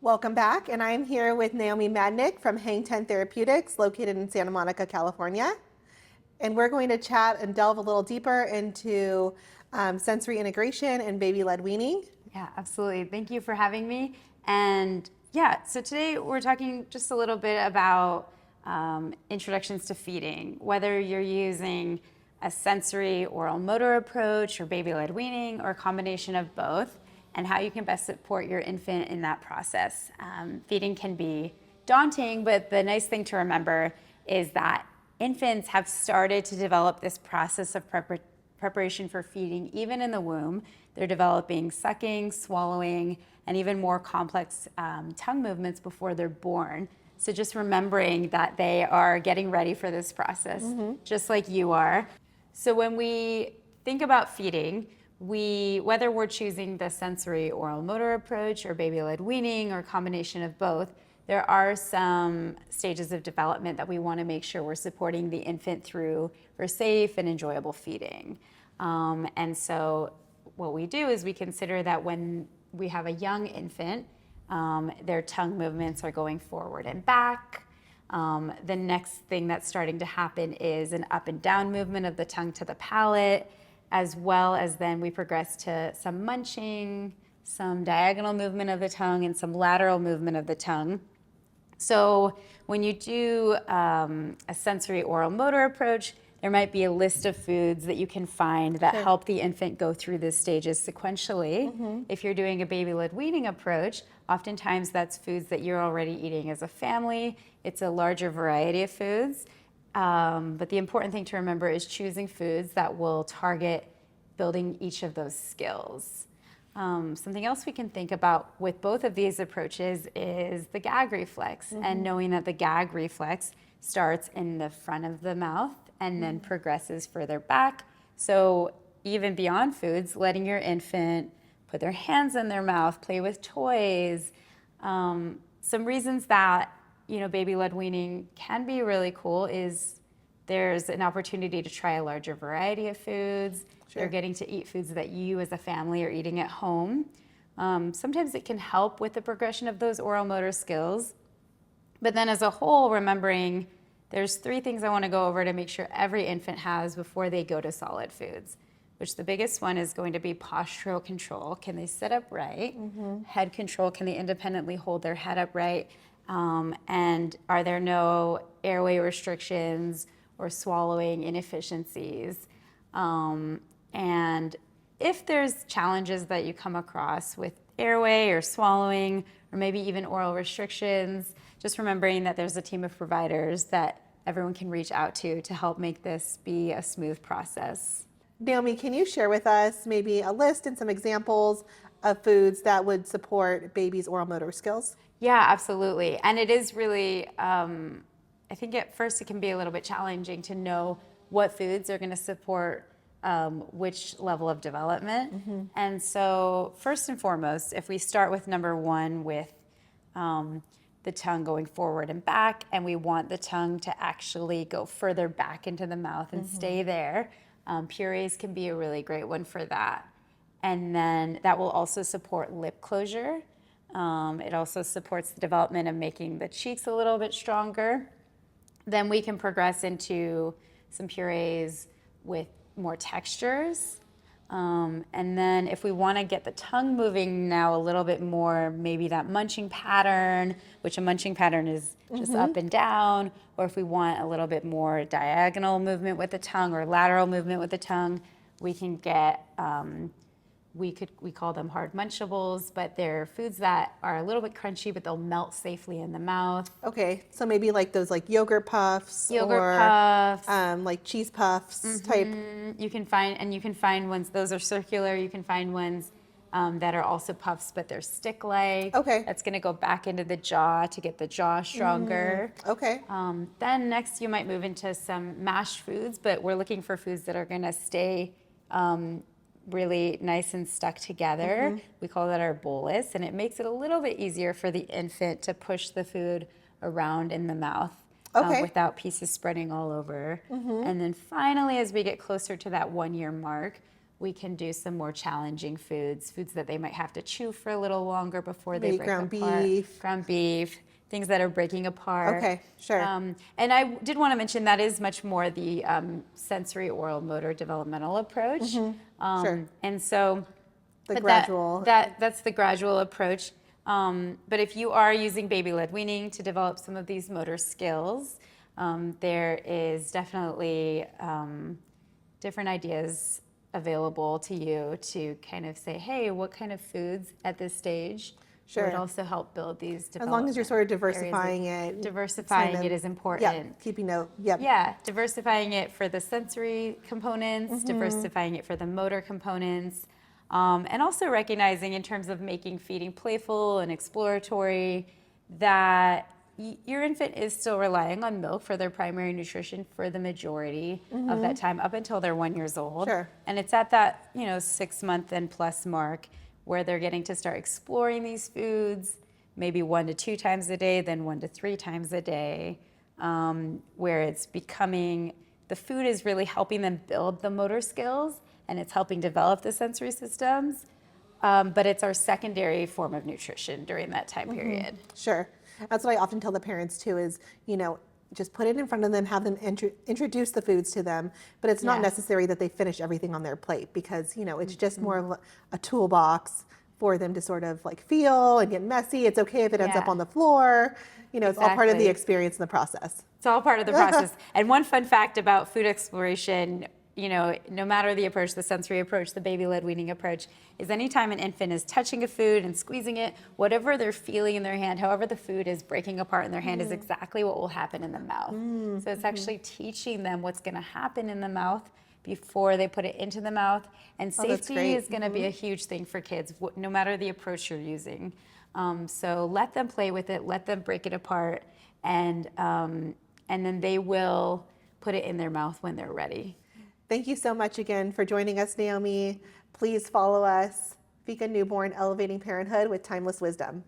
Welcome back, and I'm here with Naomi Matanick from Hang Ten Therapeutics, located in Santa Monica, California. And we're going to chat and delve a little deeper into sensory integration and baby-led weaning. Yeah, absolutely. Thank you for having me. And yeah, so today we're talking just a little bit about introductions to feeding, whether you're using a sensory oral motor approach or baby-led weaning or a combination of both, and how you can best support your infant in that process. Feeding can be daunting, but the nice thing to remember is that infants have started to develop this process of preparation for feeding even in the womb. They're developing sucking, swallowing, and even more complex tongue movements before they're born. So just remembering that they are getting ready for this process, just like you are. So when we think about feeding, whether we're choosing the sensory oral motor approach or baby-led weaning or a combination of both, there are some stages of development that we want to make sure we're supporting the infant through for safe and enjoyable feeding. And so what we do is we consider that when we have a young infant, their tongue movements are going forward and back. The next thing that's starting to happen is an up and down movement of the tongue to the palate, as well as then we progress to some munching, some diagonal movement of the tongue, and some lateral movement of the tongue. So when you do a sensory oral motor approach, there might be a list of foods that you can find that help the infant go through the stages sequentially. If you're doing a baby-led weaning approach, oftentimes that's foods that you're already eating as a family. It's a larger variety of foods. But the important thing to remember is choosing foods that will target building each of those skills. Something else we can think about with both of these approaches is the gag reflex, and knowing that the gag reflex starts in the front of the mouth and then progresses further back. So even beyond foods, letting your infant put their hands in their mouth, play with toys. Some reasons that baby-led weaning can be really cool is there's an opportunity to try a larger variety of foods. They're getting to eat foods that you as a family are eating at home. Sometimes it can help with the progression of those oral motor skills. But then as a whole, remembering there's 3 things I want to go over to make sure every infant has before they go to solid foods, which the biggest one is going to be postural control. Can they sit upright? Head control, can they independently hold their head upright? And are there no airway restrictions or swallowing inefficiencies? And if there's challenges that you come across with airway or swallowing, or maybe even oral restrictions, just remembering that there's a team of providers that everyone can reach out to help make this be a smooth process. Naomi, can you share with us maybe a list and some examples of foods that would support babies' oral motor skills? Yeah, absolutely. And it is really, I think at first it can be a little bit challenging to know what foods are going to support which level of development. And so first and foremost, if we start with number 1 with the tongue going forward and back, and we want the tongue to actually go further back into the mouth and stay there, purees can be a really great one for that. And then that will also support lip closure. It also supports the development of making the cheeks a little bit stronger. Then we can progress into some purees with more textures. And then if we want to get the tongue moving now a little bit more, maybe that munching pattern, which a munching pattern is just up and down, or if we want a little bit more diagonal movement with the tongue or lateral movement with the tongue, we can get we call them hard munchables, but they're foods that are a little bit crunchy, but they'll melt safely in the mouth. Okay, so maybe like those like yogurt puffs like cheese puffs type. You can find ones, those are circular. You can find ones that are also puffs, but they're stick-like. Okay. That's going to go back into the jaw to get the jaw stronger. Okay. Then next you might move into some mashed foods, but we're looking for foods that are going to stay really nice and stuck together. We call that our bolus, and it makes it a little bit easier for the infant to push the food around in the mouth without pieces spreading all over. And then finally, as we get closer to that 1-year mark, we can do some more challenging foods that they might have to chew for a little longer before they Maybe break ground apart. beef. Ground beef, things that are breaking apart. Okay, sure. And I did want to mention that is much more the sensory oral motor developmental approach. Sure. And so The but gradual. that's the gradual approach. But if you are using baby-led weaning to develop some of these motor skills, there is definitely different ideas available to you to kind of say, hey, what kind of foods at this stage would also help build these As long as you're sort of diversifying it. Diversifying it is important. Yeah, keeping note. Yep. Yeah, diversifying it for the sensory components, diversifying it for the motor components, and also recognizing in terms of making feeding playful and exploratory that your infant is still relying on milk for their primary nutrition for the majority of that time up until they're 1 year old. Sure. And it's at that 6 month and plus mark where they're getting to start exploring these foods, maybe 1 to 2 times a day, then 1 to 3 times a day, where it's becoming, the food is really helping them build the motor skills and it's helping develop the sensory systems. But it's our secondary form of nutrition during that time period. Sure. That's what I often tell the parents too is, just put it in front of them, have them introduce the foods to them, but it's not necessary that they finish everything on their plate because, it's just more of a toolbox for them to sort of like feel and get messy. It's okay if it ends up on the floor. It's all part of the experience and the process. It's all part of the process. And one fun fact about food exploration, no matter the approach, the sensory approach, the baby-led weaning approach, is anytime an infant is touching a food and squeezing it, whatever they're feeling in their hand, however the food is breaking apart in their hand is exactly what will happen in the mouth. So it's actually teaching them what's going to happen in the mouth before they put it into the mouth. And safety is going to be a huge thing for kids, no matter the approach you're using. So let them play with it, let them break it apart, and then they will put it in their mouth when they're ready. Thank you so much again for joining us, Naomi. Please follow us, Fika Newborn, Elevating Parenthood with Timeless Wisdom.